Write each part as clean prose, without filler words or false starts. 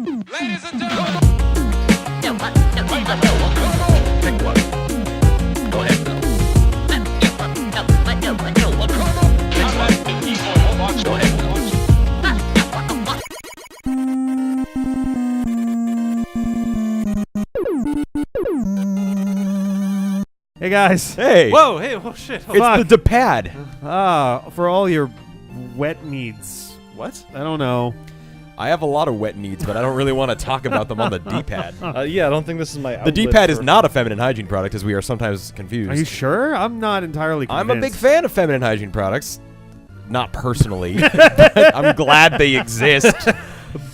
Ladies and gentlemen. Pick one. Go ahead. Go ahead. Hey guys. Hey. Whoa, hey, oh shit. It's the pad. For all your wet needs. What? I don't know. I have a lot of wet needs, but I don't really want to talk about them on the D-pad. Yeah, I don't think this is my The D-pad is not a feminine hygiene product, as we are sometimes confused. Are you sure? I'm not entirely convinced. I'm a big fan of feminine hygiene products. Not personally. But I'm glad they exist.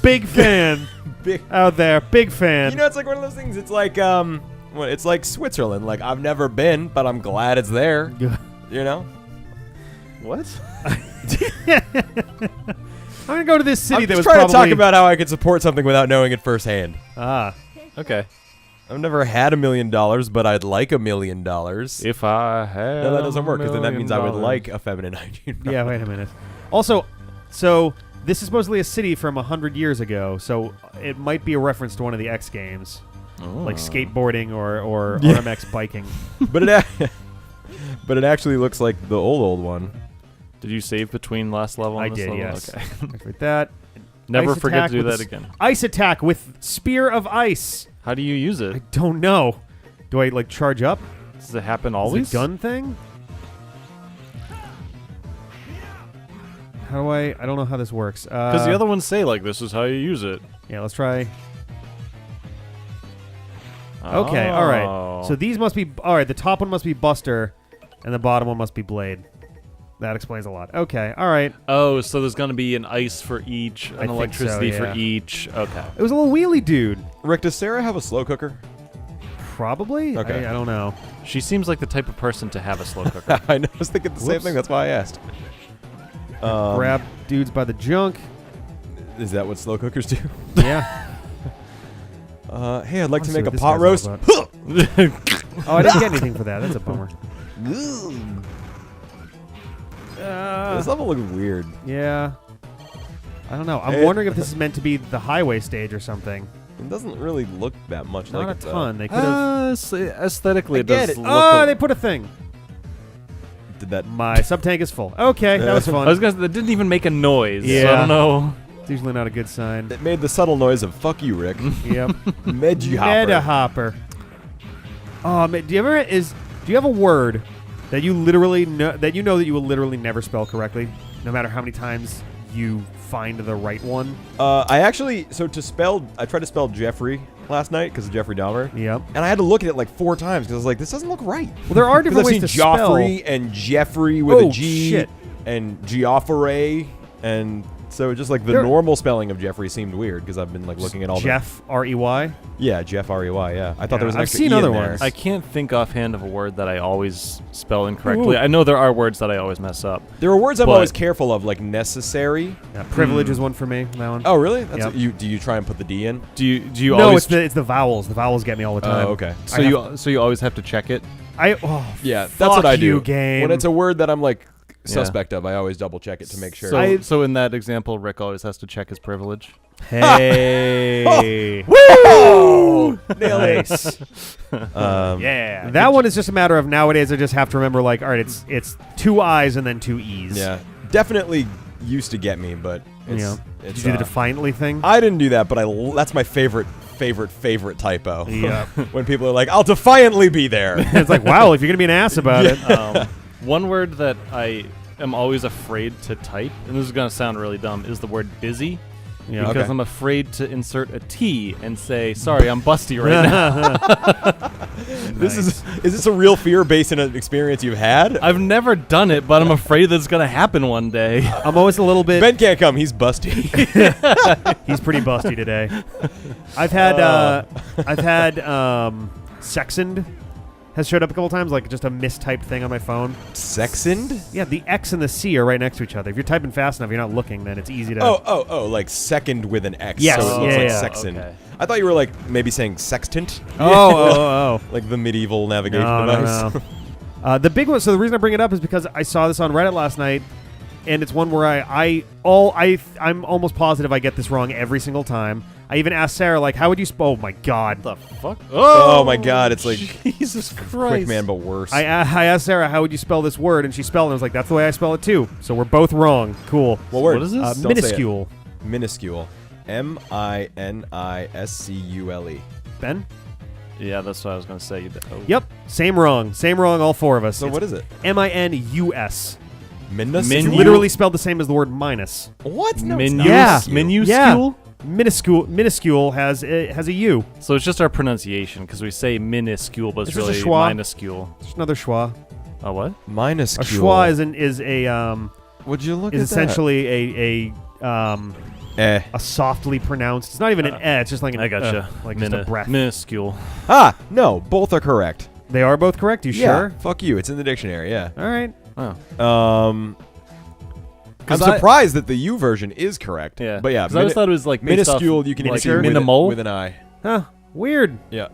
Big fan. Big. Out there. Big fan. You know, it's like one of those things. It's like it's like Switzerland. Like, I've never been, but I'm glad it's there. You know? What? I'm going to go to this city I'm that just was trying to probably... talk about how I could support something without knowing it firsthand. Okay. I've never had $1 million, but I'd like $1 million. If I had No, that doesn't work, because then that means I would $1 million. like a feminine hygiene product. Yeah, wait a minute. Also, so this is supposedly a city from 100 years ago, so it might be a reference to one of the X games. Like skateboarding or Yeah. RMX biking. But it actually looks like the old one. Did you save between last level and I this did, level? yes. Okay. With that. Never Ice forget attack to do with that s- again. Ice attack with Spear of Ice. How do you use I it? don't know. Do I, like, charge up? Does it happen Is always? it a gun thing? How do I don't know how this works. Because the other ones say, like, this is how you use it. Yeah, let's try. Okay, all right. So these must be... All right, the top one must be Buster, and the bottom one must be Blade. That explains a lot. Okay, all right. Oh, so there's going to be an ice for each, I an think electricity so, yeah. for each. Okay. It was a little wheelie dude. Rick, does Sarah have a slow cooker? Probably? Okay. I don't know. She seems like the type of person to have a slow cooker. I was thinking the same Whoops. thing. That's why I asked. Grab dudes by the junk. Is that what slow cookers do? Yeah. Hey, I'd like to Let's see make a what this pot guy's roast. all about. Oh, I didn't get anything for that. That's a bummer. This level looks weird. Yeah. I don't know. I'm Hey. wondering if this is meant to be the highway stage or something. It doesn't really look that much Not like a it, ton. They could have... Aesthetically, I it get does it. look. Oh, they put a thing. Did that? My sub-tank is full. Okay, that was fun. I was gonna say, that didn't even make a noise. So I Yeah. don't know. It's usually not a good sign. It made the subtle noise of "fuck you, Rick." Yep. Medi Meta hopper. hopper. Oh, do you have a word that you literally know that you will literally never spell correctly, no matter how many times you find the right one? I actually I tried to spell Jeffrey last night because of Jeffrey Dahmer. Yep. And I had to look at it like 4 times because I was like, this doesn't look right. Well, there are different I've ways seen to spell. Joffrey and Jeffrey with Oh, a G shit. and Geoffrey, and so just like the normal spelling of Jeffrey seemed weird because I've been like looking at all Jeff R-E-Y. Yeah, Jeff R-E-Y. Yeah, I thought there was an I've extra seen E other in there. ones. I can't think offhand of a word that I always spell incorrectly. I know there are words that I always mess up. There are words I'm But- always careful of, like necessary. Yeah, privilege is one for me. That one. Oh, really? That's Yep. do you try and put the D in? Do you no, always it's the vowels. The vowels get me all the time. Oh, okay. so you always have to check it? Yeah, that's fuck what I do. you, game. When it's a word that I'm like Yeah. suspect of, I always double check it to make sure. So in that example, Rick always has to check his privilege. Hey. Woo! Nailed it. Nice. Yeah. That one is just a matter of nowadays I just have to remember, like, all right, it's 2 I's and then 2 E's. Yeah. Definitely used to get me, but it's, Yeah. it's Did you do the defiantly thing? I didn't do that, but that's my favorite typo. Yeah. When people are like, I'll defiantly be there. It's like, wow, if you're going to be an ass about it. One word that I am always afraid to type, and this is going to sound really dumb, is the word busy. Yeah. Because Okay. I'm afraid to insert a T and say, sorry, I'm busty right now. Is this a real fear based on an experience you've had? I've never done it, but I'm afraid that it's going to happen one day. I'm always a little bit... Ben can't come. He's busty. He's pretty busty today. I've had Sexond has showed up a couple times, like just a mistyped thing on my phone. Sexond? Yeah, the X and the C are right next to each other. If you're typing fast enough, you're not looking, then it's easy to... Oh, like second with an X. Yes, So it looks yeah, like yeah. Sexond. Okay. I thought you were like maybe saying sextant. Oh. Like the medieval navigation No. device. The big one, so the reason I bring it up is because I saw this on Reddit last night, and it's one where I'm almost positive I get this wrong every single time. I even asked Sarah, like, how would you spell? Oh my god. What the fuck? Oh my god, it's like Jesus Christ. Quick Man, but worse. I asked Sarah, how would you spell this word? And she spelled it. And I was like, that's the way I spell it too. So we're both wrong. Cool. What word? What is this? Don't say it. Minuscule. Minuscule. M-I-N-I-S-C-U-L-E. Ben? Yeah, that's what I was going to say. Oh. Yep. Same wrong, all four of us. So what is it? M-I-N-U-S. Minus? It's literally spelled the same as the word minus. What? No, Minus? Yeah. Minuscule? Yeah. Minuscule has a U. So it's just our pronunciation, because we say minuscule, but it's It's just a really schwa. minuscule. Just another schwa. A what? A Minuscule. schwa is a Would you look is at essentially Eh. a softly pronounced. It's not even an eh. It's just like an I gotcha. like just a breath. Minuscule. Ah, no, both are correct. They are both correct. You sure? Fuck you. It's in the dictionary. Yeah. All right. Oh. I'm 'Cause I- surprised that the U version is correct. Yeah. But yeah, 'Cause I always thought it was like based minuscule. off, You can even like, see minimal. with an I. Huh. Weird. Yeah.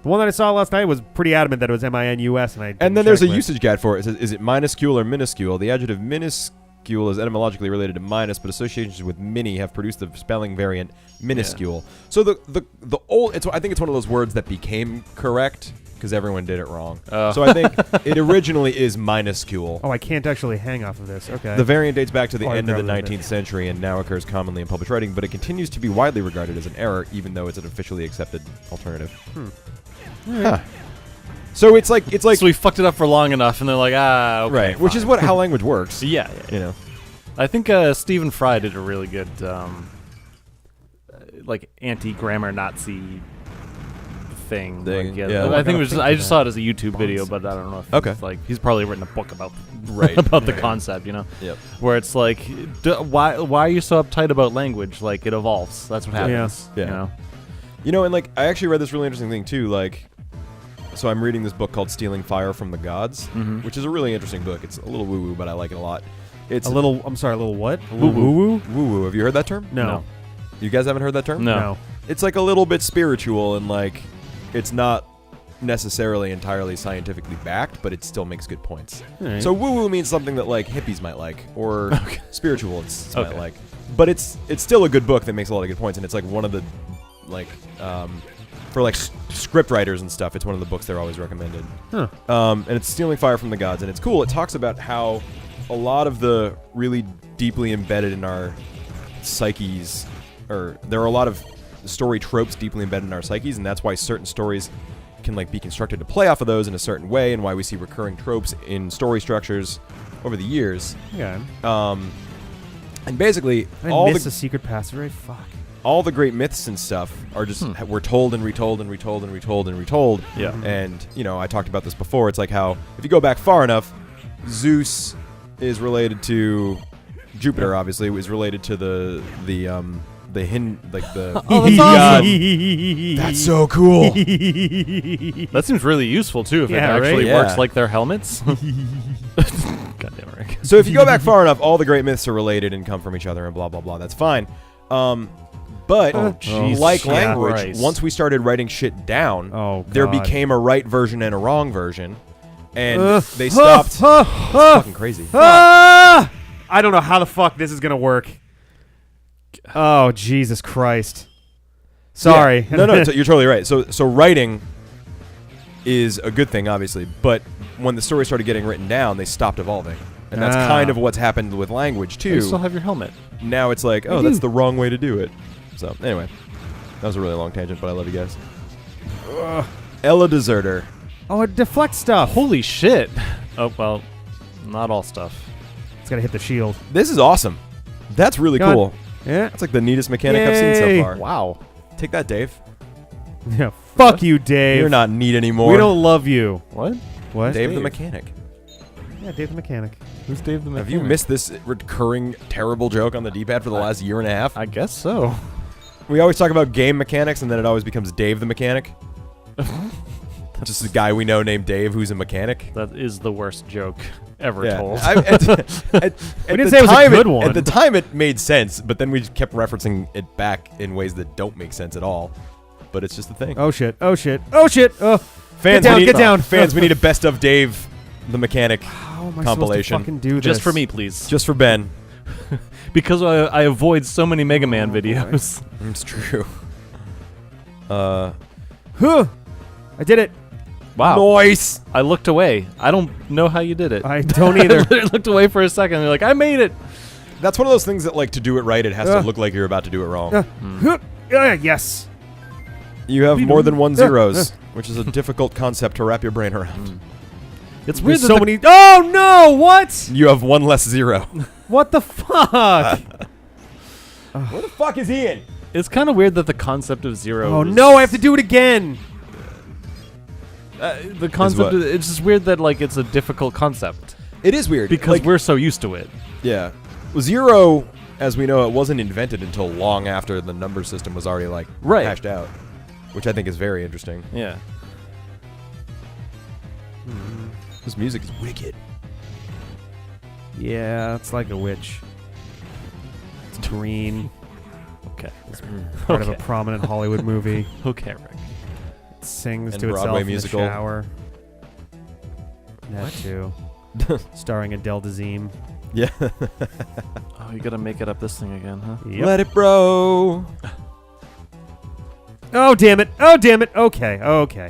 The one that I saw last night was pretty adamant that it was MINUS, and I. And didn't then there's a check, but- usage guide for it. It says, is it minuscule or minuscule? The adjective minuscule is etymologically related to minus, but associations with mini have produced the spelling variant minuscule. So the old, I think it's one of those words that became correct because everyone did it wrong. So I think it originally is minuscule. Oh, I can't actually hang off of this. Okay. The variant dates back to the Oh, I end of the grabbed it. 19th century and now occurs commonly in published writing, but it continues to be widely regarded as an error, even though it's an officially accepted alternative. Huh. So it's like So we fucked it up for long enough, and they're like, okay, right, which is fine. how language works. Yeah. You know. I think Stephen Fry did a really good, like, anti-grammar Nazi thing. Like, yeah. I think it was. I just saw it as a YouTube video, but I don't know if Okay. it's like he's probably written a book about Right. about the concept, you know. Yep. Where it's like, why are you so uptight about language? Like, it evolves. That's what happens. Yeah. You know. You know, and like I actually read this really interesting thing too. Like, so I'm reading this book called "Stealing Fire from the Gods," which is a really interesting book. It's a little woo-woo, but I like it a lot. It's a little. I'm sorry. A little what? Woo-woo. woo-woo. Have you heard that term? No. No. You guys haven't heard that term? No. It's like a little bit spiritual and like it's not necessarily entirely scientifically backed, but it still makes good points. Alright. So woo-woo means something that like hippies might like or spiritualists might Okay. like. But it's still a good book that makes a lot of good points, and it's like one of the like for like script writers and stuff, it's one of the books they're always recommended. Huh. And it's Stealing Fire from the Gods, and it's cool. It talks about how a lot of the really deeply embedded in our psyches, or there are a lot of story tropes deeply embedded in our psyches, and that's why certain stories can like be constructed to play off of those in a certain way, and why we see recurring tropes in story structures over the years. Okay. And basically, I all miss the a secret passageway. Fuck. all the great myths and stuff are just we're told and retold and retold and retold and retold. Yeah. And you know, I talked about this before. It's like how if you go back far enough, Zeus is related to Jupiter. Obviously, is related to the Oh, that's awesome. That's so cool. That seems really useful too. If Yeah, it actually right? works Yeah. like their helmets. Goddamn Rick. So if you go back far enough, all the great myths are related and come from each other and blah blah blah. That's fine. But Jesus like language, Christ. once we started writing shit down, Oh, there God. became a right version and a wrong version, and they stopped. It's fucking crazy. Ah! I don't know how the fuck this is gonna work. Oh, Jesus Christ. Sorry. Yeah. No, you're totally right. So writing is a good thing, obviously, but when the story started getting written down, they stopped evolving. And that's Ah. kind of what's happened with language, You too. still have your helmet. Now it's like, oh, I that's do. the wrong way to do it. So, anyway. That was a really long tangent, but I love you guys. Ella Deserter. Oh, it deflects stuff. Holy shit. Oh, well, not all stuff. It's gotta hit the shield. This is awesome. That's really God. cool. Yeah. That's like the neatest mechanic I've seen Yay. so far. Wow. Take that, Dave. Yeah. Fuck you, Dave. You're not neat anymore. We don't love you. What? What? Dave the Dave. mechanic. Yeah, Dave the mechanic. Who's Dave the Have Mechanic? you missed this recurring terrible joke on the D-pad for the last year and a half? I guess so. We always talk about game mechanics, and then it always becomes Dave the mechanic. Just a guy we know named Dave who's a mechanic. That is the worst joke ever Yeah. told. At didn't the say it was a time, good one. At the time, it made sense, but then we just kept referencing it back in ways that don't make sense at all. But it's just a thing. Oh shit. Oh shit. Oh shit. Oh. Fans, get down. we need, Get down. Fans, we need a best of Dave the mechanic How am I compilation. supposed to fucking do this? Just for me, please. just for Ben. Because I avoid so many Mega Man videos. It's true. Huh! I did it. Wow. Nice. I looked away. I don't know how you did it. I don't either. I literally looked away for a second. And you're like, I made it. That's one of those things that, like, to do it right, it has to look like you're about to do it wrong. Huh. Yes. You have more than one zeros, which is a difficult concept to wrap your brain around. It's weird There's that so the- many. Oh no! What? You have one less zero. What the fuck? Where the fuck is Ian? It's kind of weird that the concept of zero. Oh is- no! I have to do it again. The concept. what? It's just weird that like it's a difficult concept It is weird because like, we're so used to it. yeah. Well, zero, as we know, it wasn't invented until long after the number system was already like hashed out, which I think is very interesting. Yeah. This music is wicked. Yeah, it's like a witch. It's green. Okay. It's part of a prominent Hollywood movie. Okay, Rick. It sings And to itself Broadway in musical. the shower. That too. Starring Adele Dazeem. Yeah. Oh, you gotta make it up this thing again, huh? Yep. Let it bro. Oh damn it! Oh damn it! Okay, okay.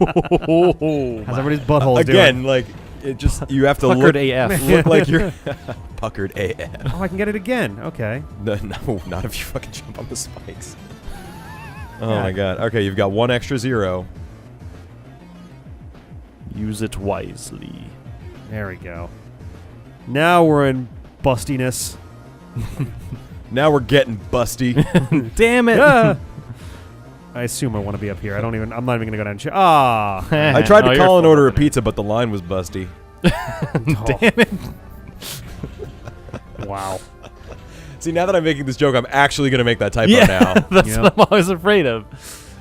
How's everybody's buttholes Again, doing? like it just you have to Puckered look, AF. look like you're puckered AF. Oh, I can get it again. Okay. No, not if you fucking jump on the spikes. Oh Yeah. my god. Okay, you've got one extra zero. Use it wisely. There we go. Now we're in bustiness. Now we're getting busty. Damn it! Ah. I assume I want to be up here. I'm not even gonna go down and check. Ah. I tried Oh, to you're call and full order a of it. pizza, but the line was busty. Damn it! Wow. See, now that I'm making this joke, I'm actually gonna make that typo Yeah, now. that's Yep. what I'm always afraid of,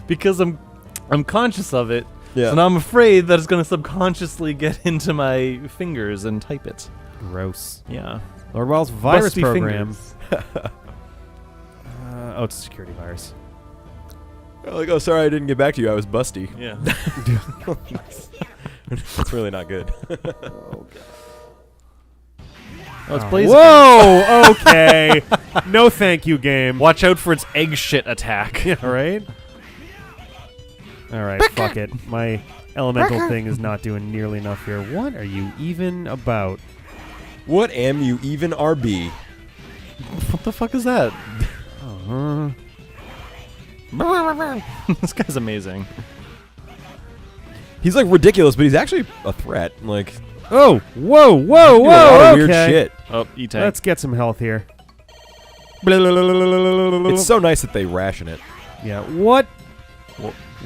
because I'm conscious of it, Yeah. and I'm afraid that it's gonna subconsciously get into my fingers and type it. Gross. Yeah. Lord Well's virus Busty program. fingers. Oh, it's a security virus. Like, oh, sorry, I didn't get back to you. I was busty. Yeah. That's really not good. Oh, it's Blaziken. Whoa! Okay. No, thank you, game. Watch out for its egg shit attack. Yeah, right? All right, fuck it. My elemental thing is not doing nearly enough here. What are you even about? What am you even RB? What the fuck is that? Uh, This guy's amazing. He's like ridiculous, but he's actually a threat. Like, oh, whoa, whoa, doing a lot whoa, of okay. weird shit. Oh, E-tank. Let's get some health here. It's so nice that they ration it. Yeah, what?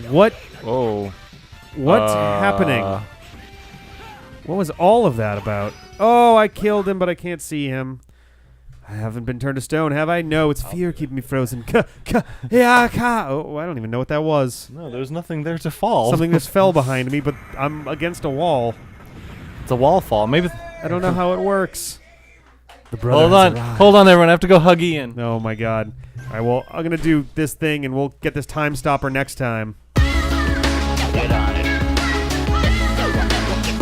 What? Oh. What's happening? What was all of that about? Oh, I killed him, but I can't see him. I haven't been turned to stone, have I? No, it's fear keeping me frozen. Oh, I don't even know what that was. No, there's nothing there to fall. Something just fell behind me, but I'm against a wall. It's a wall fall. Maybe. I don't know how it works. The Hold on. Hold on, everyone. I have to go hug Ian. Oh my god. All right, well, I'm going to do this thing, and we'll get this time stopper next time. Get on it.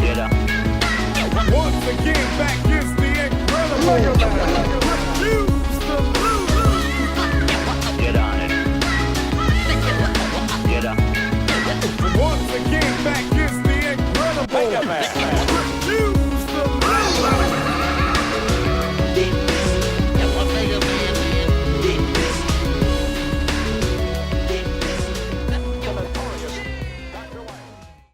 Get up. Once again, back is the incredible. Refuse to lose. Get on it. Get up. Once again, back is the incredible.